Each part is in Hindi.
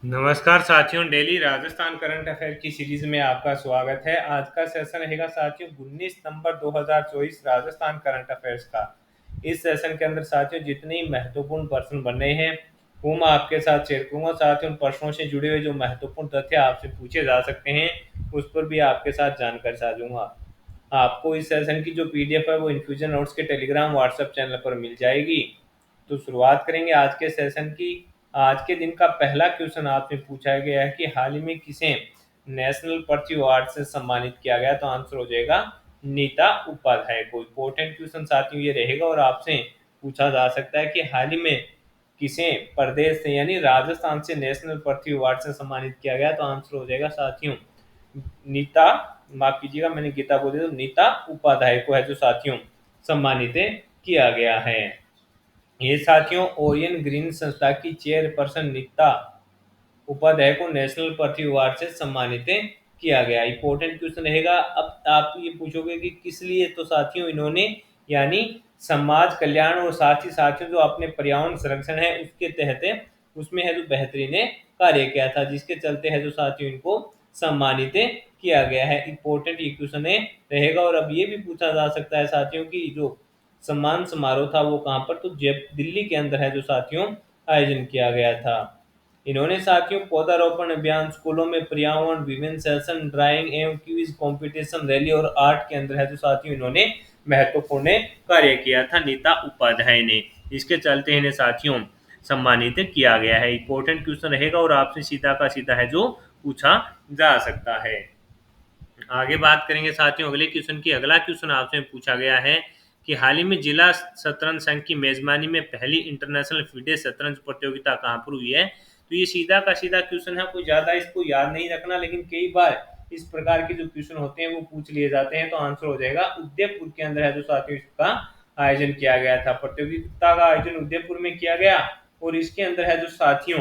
नमस्कार साथियों, डेली राजस्थान करंट अफेयर की सीरीज में आपका स्वागत है। आज का सेशन रहेगा साथियों 19 नवंबर 2024 राजस्थान करंट अफेयर्स का। इस सेशन के अंदर साथियों जितने महत्वपूर्ण प्रश्न बने हैं वो मैं आपके साथ शेयर करूंगा। साथियों उन प्रश्नों से जुड़े हुए जो महत्वपूर्ण तथ्य आपसे पूछे जा सकते हैं उस पर भी आपके साथ जानकारी साझूंगा। आपको इस सेशन की जो पीडीएफ है वो इन्फ्यूजन नोट्स के टेलीग्राम व्हाट्सएप चैनल पर मिल जाएगी। तो शुरुआत करेंगे आज के सेशन की। आज के दिन का पहला क्वेश्चन आपसे पूछा गया है कि हाल ही में किसे नेशनल पृथ्वी अवार्ड से सम्मानित किया गया। तो आंसर हो जाएगा नीता उपाध्याय को। इंपॉर्टेंट क्वेश्चन साथियों ये रहेगा और आपसे पूछा जा सकता है कि हाल ही में किसे प्रदेश से यानी राजस्थान से नेशनल पृथ्वी अवार्ड से सम्मानित किया गया। तो आंसर हो जाएगा साथियों नीता, माफ कीजिएगा मैंने गीता बोल दिया, तो नीता उपाध्याय को है जो साथियों सम्मानित किया गया है। ये साथियों ओरियन ग्रीन संस्था की चेयरपर्सन नीता उपाध्याय को नेशनल पृथ्वी अवार्ड से सम्मानित किया गया। इंपॉर्टेंट क्वेश्चन रहेगा। अब आप ये पूछोगे कि किस लिए, तो साथियों इन्होंने यानी समाज कल्याण और साथ ही साथियों जो अपने पर्यावरण संरक्षण है उसके तहत उसमें है जो बेहतरीन कार्य किया था, जिसके चलते है जो साथियों इनको सम्मानित किया गया है। इंपॉर्टेंट ये क्वेश्चन रहेगा। और अब ये भी पूछा जा सकता है साथियों की जो सम्मान समारोह था वो कहाँ पर, तो दिल्ली के अंदर है जो साथियों आयोजन किया गया था। इन्होंने साथियों पौधारोपण अभियान, स्कूलों में पर्यावरण, विभिन्न सेशन, ड्राइंग एवं क्विज कंपटीशन, रैली और आर्ट के अंदर है जो साथियों इन्होंने महत्वपूर्ण कार्य किया था नीता उपाध्याय ने। इसके चलते इन्हें साथियों सम्मानित किया गया है। इंपॉर्टेंट क्वेश्चन रहेगा और आपसे सीधा का सीधा है जो पूछा जा सकता है। आगे बात करेंगे साथियों अगले क्वेश्चन की। अगला क्वेश्चन आपसे पूछा गया है कि हाल ही में जिला शतरंज संघ की मेजबानी में पहली इंटरनेशनल फीडे शतरंज प्रतियोगिता कहाँ पर हुई है। तो ये सीधा का सीधा क्वेश्चन है, कोई ज्यादा इसको याद नहीं रखना, लेकिन कई बार इस प्रकार के जो क्वेश्चन होते हैं वो पूछ लिए जाते हैं। तो आंसर हो जाएगा उदयपुर के अंदर है जो साथियों इसका आयोजन किया गया था। प्रतियोगिता का आयोजन उदयपुर में किया गया और इसके अंदर है जो साथियों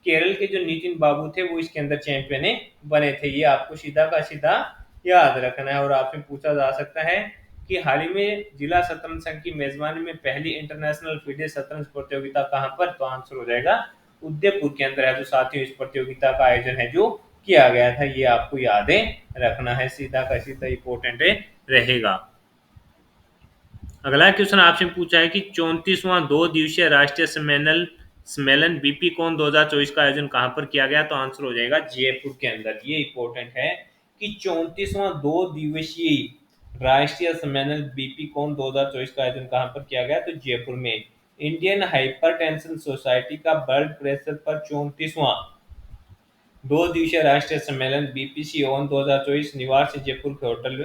केरल के जो नितिन बाबू थे वो इसके अंदर चैंपियन बने थे। ये आपको सीधा का सीधा याद रखना है। और आपसे पूछा जा सकता है कि हाल ही में जिला शतरंज संघ की मेजबानी में पहली इंटरनेशनल फीडे शतरंज प्रतियोगिता कहां पर, तो आंसर हो जाएगा उदयपुर के अंदर है जो साथियों इस प्रतियोगिता का आयोजन है जो किया गया था। ये आपको याद रखना है, सीधा का सीधा इंपोर्टेंट रहेगा। अगला क्वेश्चन आपसे पूछा है कि 34वां 2 दिवसीय राष्ट्रीय सम्मेलन सम्मेलन बीपी कौन 2024 का आयोजन कहां पर किया गया। तो आंसर हो जाएगा जयपुर के अंदर। ये इंपॉर्टेंट है कि 34वां 2 दिवसीय राष्ट्रीय सम्मेलन बीपी कौन 2024 का आयोजन कहां पर किया गया, तो जयपुर में। इंडियन हाइपरटेंशन सोसाइटी का ब्लड प्रेशर पर 34वां 2 दिवसीय राष्ट्रीय सम्मेलन बीपीसी ओन 2024 शनिवार से जयपुर के होटल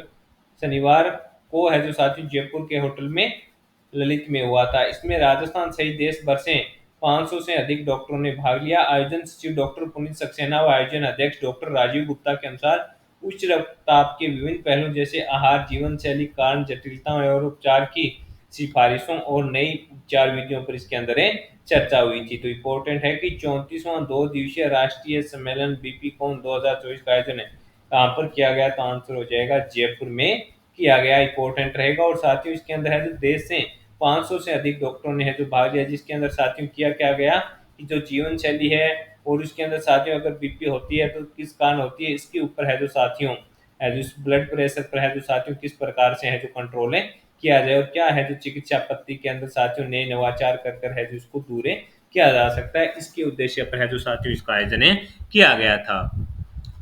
शनिवार को है जो साथी जयपुर के होटल में ललित में हुआ था। इसमें राजस्थान सहित देश भर से 500 से अधिक डॉक्टरों ने भाग लिया। आयोजन सचिव डॉक्टर पुनीत सक्सेना व आयोजन अध्यक्ष डॉक्टर राजीव गुप्ता के अनुसार उच्च रक्तचाप के विभिन्न पहलुओं जैसे आहार, जीवन शैली, कारण, जटिलताओं और उपचार की सिफारिशों और नई उपचार विधियों पर इसके अंदर चर्चा हुई थी। तो इम्पोर्टेंट है कि 34वां 2 दिवसीय राष्ट्रीय सम्मेलन बीपी कौन 2024 का आयोजन है कहाँ पर किया गया, तो आंसर हो जाएगा जयपुर में किया गया। इंपॉर्टेंट रहेगा। और साथियों इसके अंदर है जो देश से 500 से अधिक डॉक्टरों ने है जो भाग लिया, जिसके अंदर साथियों किया क्या गया कि जो जीवन शैली है और उसके अंदर साथियों अगर बीपी होती है तो किस कारण होती है, इसके ऊपर है जो साथियों है जो ब्लड प्रेशर पर है जो साथियों किस प्रकार से है जो कंट्रोल किया जाए और क्या है जो चिकित्सा पद्धति के अंदर साथियों नए नवाचार कर है जो इसको दूर किया जा सकता है, इसके उद्देश्य पर है जो साथियों इसका आयोजन किया गया था।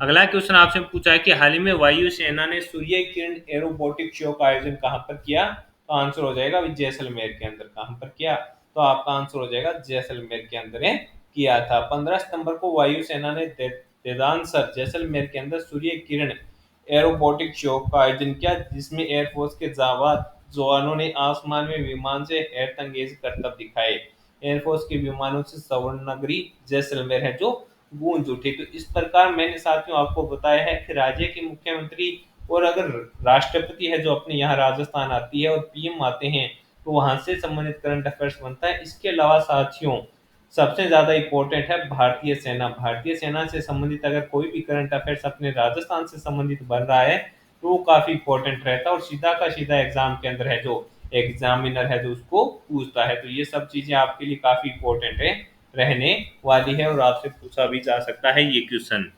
अगला क्वेश्चन आपसे पूछा है कि हाल ही में वायुसेना ने सूर्य किरण एरोबोटिक शो का आयोजन कहां पर किया, तो आंसर हो जाएगा जैसलमेर के अंदर। कहां पर किया, तो आपका आंसर हो जाएगा जैसलमेर के अंदर किया था। 15 सितंबर को वायुसेना ने देदानसर जैसलमेर के अंदर सूर्य किरण एरोबोटिक शो का आयोजन किया, जिसमें एयरफोर्स के जवानों ने आसमान में विमान से हैरतअंगेज करतब दिखाए। एयरफोर्स के विमानों से स्वर्ण नगरी जैसलमेर है जो गूंज उठी। तो इस प्रकार मैंने साथियों आपको बताया है कि राज्य के मुख्यमंत्री और अगर राष्ट्रपति है जो अपने यहाँ राजस्थान आती है और पीएम आते हैं तो वहां से संबंधित करंट अफेयर्स बनता है। इसके अलावा साथियों सबसे ज्यादा इंपॉर्टेंट है भारतीय सेना। भारतीय सेना से संबंधित अगर कोई भी करंट अफेयर्स अपने राजस्थान से संबंधित बन रहा है तो वो काफी इंपॉर्टेंट रहता है और सीधा का सीधा एग्जाम के अंदर है जो एग्जामिनर है जो उसको पूछता है। तो ये सब चीजें आपके लिए काफी इंपॉर्टेंट रहने वाली है और आपसे पूछा भी जा सकता है ये क्वेश्चन।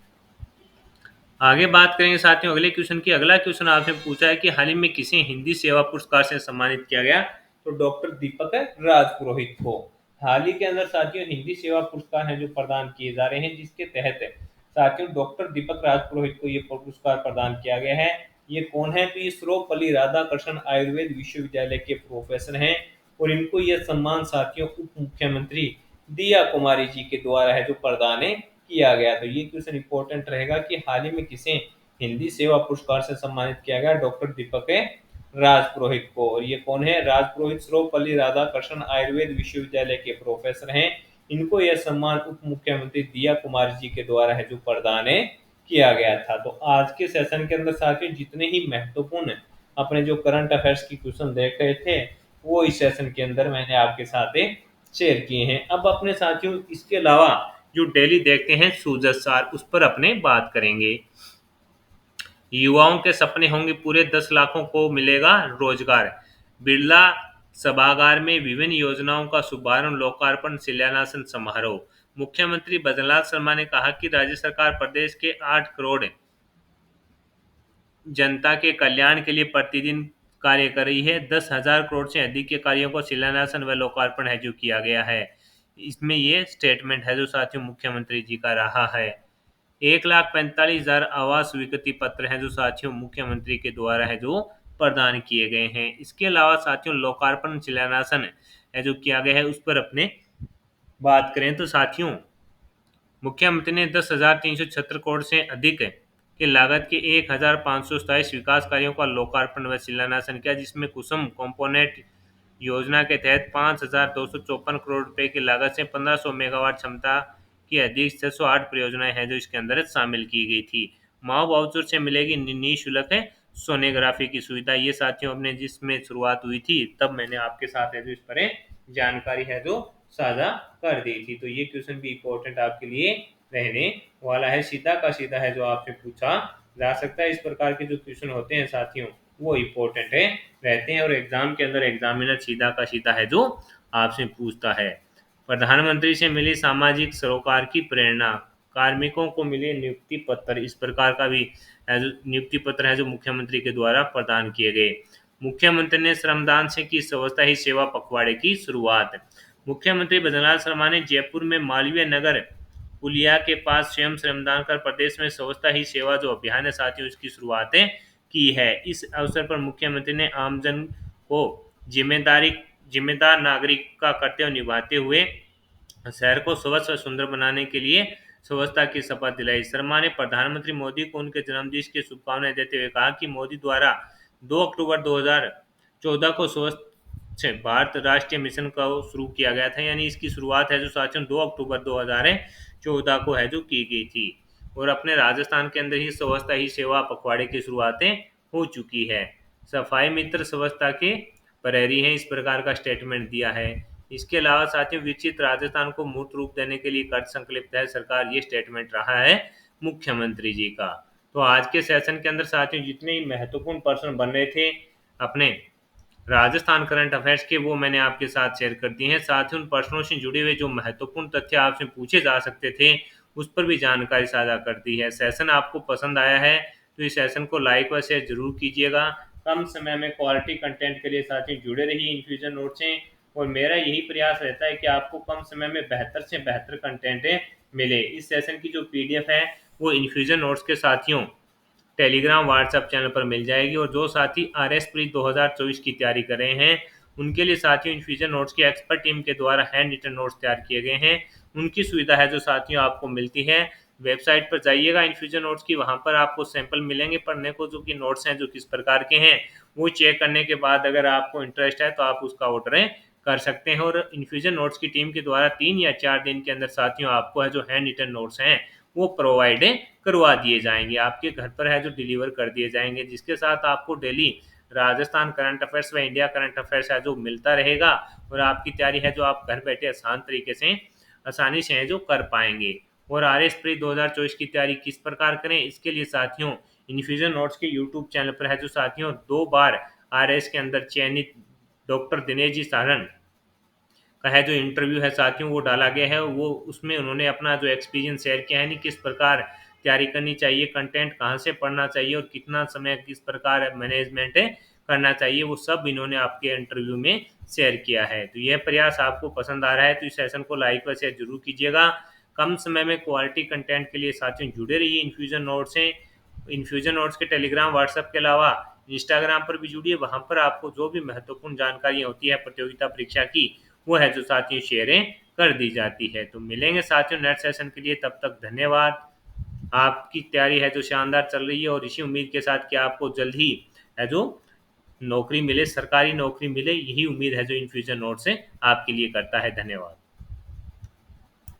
आगे बात करेंगे साथियों अगले क्वेश्चन की। अगला क्वेश्चन आपसे पूछा है कि हाल ही में किसे हिंदी सेवा पुरस्कार से सम्मानित किया गया, तो डॉक्टर दीपक राजपुरोहित को। हाल ही के अंदर साथियों हिंदी सेवा पुरस्कार हैं जो प्रदान किए जा रहे हैं, जिसके तहत साथियों डॉक्टर दीपक राजपुरोहित को ये पुरस्कार प्रदान किया गया है। ये कौन है, तो ये सर्वपल्ली राधाकृष्णन आयुर्वेद विश्वविद्यालय के प्रोफेसर हैं और इनको यह सम्मान साथियों उप मुख्यमंत्री दिया कुमारी जी के द्वारा है जो प्रदान किया गया। तो ये क्वेश्चन इंपॉर्टेंट रहेगा कि हाल ही में किसे हिंदी सेवा पुरस्कार से सम्मानित किया गया, डॉक्टर दीपक राजपुरोहित को। और ये कौन है, राजपुरोहित सर्वपल्ली राधाकृष्णन आयुर्वेद विश्वविद्यालय के प्रोफेसर हैं। इनको यह सम्मान उप मुख्यमंत्री दिया कुमार जी के द्वारा है जो प्रदान किया गया था। तो आज के सेशन के अंदर साथियों जितने ही महत्वपूर्ण अपने जो करंट अफेयर्स की क्वेश्चन देख रहे थे वो इस सेशन के अंदर मैंने आपके साथ शेयर किए हैं। अब अपने साथियों इसके अलावा जो डेली देखते हैं सूजत सार, उस पर अपने बात करेंगे। युवाओं के सपने होंगे पूरे, 10 लाखों को मिलेगा रोजगार। बिरला सभागार में विभिन्न योजनाओं का शुभारंभ, लोकार्पण, शिलान्यास समारोह। मुख्यमंत्री भजनलाल शर्मा ने कहा कि राज्य सरकार प्रदेश के 8 करोड़ जनता के कल्याण के लिए प्रतिदिन कार्य कर रही है। 10,000 करोड़ से अधिक के कार्यों को शिलान्यास व लोकार्पण है जो किया गया है। इसमें ये स्टेटमेंट है जो साथियों मुख्यमंत्री जी का रहा है। 1,45,000 आवास स्वीकृति पत्र हैं जो साथियों मुख्यमंत्री के द्वारा है जो प्रदान किए गए हैं। इसके अलावा साथियों लोकार्पण शिलान्यासन है जो किया गया है उस पर अपने बात करें तो साथियों मुख्यमंत्री ने 10,376 करोड़ से अधिक की लागत के 1,527 विकास कार्यों का लोकार्पण व शिलान्यासन किया, जिसमें कुसुम कंपोनेंट योजना के तहत 5,254 करोड़ रुपए की लागत से 1,500 मेगावाट क्षमता की अधिक 608 परियोजनाएं हैं जो इसके अंदर शामिल की गई थी। माओ वाउचर से मिलेगी निःशुल्क सोनोग्राफी की सुविधा। ये साथियों अपने जिसमें शुरुआत हुई थी तब मैंने आपके साथ है जो इस पर जानकारी है जो साझा कर दी थी। तो ये क्वेश्चन भी इम्पोर्टेंट आपके लिए रहने वाला है, सीधा का सीधा है जो आपसे पूछा जा सकता है। इस प्रकार के जो क्वेश्चन होते हैं साथियों वो इम्पोर्टेंट है रहते हैं और एग्जाम के अंदर एग्जामिनर सीधा का सीधा है जो आपसे पूछता है। प्रधानमंत्री से मिली सामाजिक सरोकार की प्रेरणा, कार्मिकों को मिले नियुक्ति पत्र, इस प्रकार का भी है जो नियुक्ति पत्र है जो मुख्यमंत्री के द्वारा प्रदान किए गए। मुख्यमंत्री ने श्रमदान से की स्वच्छता ही सेवा पखवाड़े की शुरुआत। मुख्यमंत्री भजनलाल शर्मा ने जयपुर में मालवीय नगर पुलिया के पास स्वयं श्रमदान कर प्रदेश में स्वच्छता ही सेवा जो अभियान है साथियों इसकी शुरुआतें की है। इस अवसर पर मुख्यमंत्री ने आमजन को जिम्मेदार नागरिक का कर्तव्य निभाते हुए शहर को स्वच्छ और सुंदर बनाने के लिए स्वच्छता की शपथ दिलाई। शर्मा ने प्रधानमंत्री मोदी को उनके जन्मदिन की शुभकामनाएं देते हुए कहा कि मोदी द्वारा 2 अक्टूबर 2014 को स्वच्छ भारत राष्ट्रीय मिशन का शुरू किया गया था, यानी इसकी शुरुआत है जो साथियों 2 अक्टूबर 2014 को है जो की गई थी और अपने राजस्थान के अंदर ही स्वच्छता ही सेवा पखवाड़े की शुरुआतें हो चुकी है। सफाई मित्र स्वच्छता के प्रहरी हैं, इस प्रकार का स्टेटमेंट दिया है। इसके अलावा साथियों विकसित राजस्थान को मूर्त रूप देने के लिए कृत संकल्पित है सरकार, ये स्टेटमेंट रहा है मुख्यमंत्री जी का। तो आज के सेशन के अंदर साथियों जितने ही महत्वपूर्ण प्रश्न बन रहे थे अपने राजस्थान करंट अफेयर्स के वो मैंने आपके साथ शेयर कर दिए हैं। साथ ही उन प्रश्नों से जुड़े हुए जो महत्वपूर्ण तथ्य आपसे पूछे जा सकते थे उस पर भी जानकारी साझा कर दी है। सेशन आपको पसंद आया है तो इस सेशन को लाइक व शेयर जरूर कीजिएगा। कम समय में क्वालिटी कंटेंट के लिए साथियों जुड़े रहिए इन्फ्यूजन नोट से और मेरा यही प्रयास रहता है कि आपको कम समय में बेहतर से बेहतर कंटेंट मिले। इस सेशन की जो पीडीएफ है वो इन्फ्यूजन नोट्स के साथियों टेलीग्राम व्हाट्सएप चैनल पर मिल जाएगी और जो साथी RS प्री 2024 की तैयारी कर रहे हैं उनके लिए साथियों इन्फ्यूजन नोट्स की एक्सपर्ट टीम के द्वारा हैंड रिटन नोट्स तैयार किए गए हैं। उनकी सुविधा है जो साथियों आपको मिलती है। वेबसाइट पर जाइएगा इन्फ्यूजन नोट्स की, वहां पर आपको सैंपल मिलेंगे पढ़ने को जो कि नोट्स हैं जो किस प्रकार के हैं वो चेक करने के बाद अगर आपको इंटरेस्ट है तो आप उसका ऑर्डर कर सकते हैं। और इन्फ्यूजन नोट्स की टीम के द्वारा 3 या 4 दिन के अंदर साथियों आपको है जो हैंड रिटन नोट्स हैं वो प्रोवाइड करवा दिए जाएंगे, आपके घर पर है जो डिलीवर कर दिए जाएंगे, जिसके साथ आपको डेली राजस्थान करंट अफेयर्स व इंडिया करंट अफेयर्स है जो मिलता रहेगा और आपकी तैयारी है जो आप घर बैठे आसान तरीके से आसानी से है जो कर पाएंगे। और RS प्री 2024 की तैयारी किस प्रकार करें इसके लिए साथियों इन्फ्यूजन नोट्स के यूट्यूब चैनल पर है जो साथियों 2 बार RS के अंदर चयनित डॉक्टर दिनेश जी सारण का है जो इंटरव्यू है साथियों वो डाला गया है, वो उसमें उन्होंने अपना जो एक्सपीरियंस शेयर किया है, नहीं किस प्रकार तैयारी करनी चाहिए, कंटेंट कहाँ से पढ़ना चाहिए और कितना समय किस प्रकार मैनेजमेंट करना चाहिए, वो सब इन्होंने आपके इंटरव्यू में शेयर किया है। तो यह प्रयास आपको पसंद आ रहा है तो इस सेशन को लाइक व शेयर जरूर कीजिएगा। कम समय में क्वालिटी कंटेंट के लिए साथियों जुड़े रहिए इन्फ्यूजन नोट्स से। इन्फ्यूजन नोट्स के टेलीग्राम व्हाट्सएप के अलावा इंस्टाग्राम पर भी जुड़िए, वहां पर आपको जो भी महत्वपूर्ण जानकारियां होती है प्रतियोगिता परीक्षा की वो है जो साथियों शेयरें कर दी जाती है। तो मिलेंगे साथियों नेक्स्ट सेशन के लिए, तब तक धन्यवाद। आपकी तैयारी है जो शानदार चल रही है और इसी उम्मीद के साथ कि आपको जल्द ही है जो नौकरी मिले, सरकारी नौकरी मिले, यही उम्मीद है जो इन्फ्यूजन नोट से आपके लिए करता है। धन्यवाद।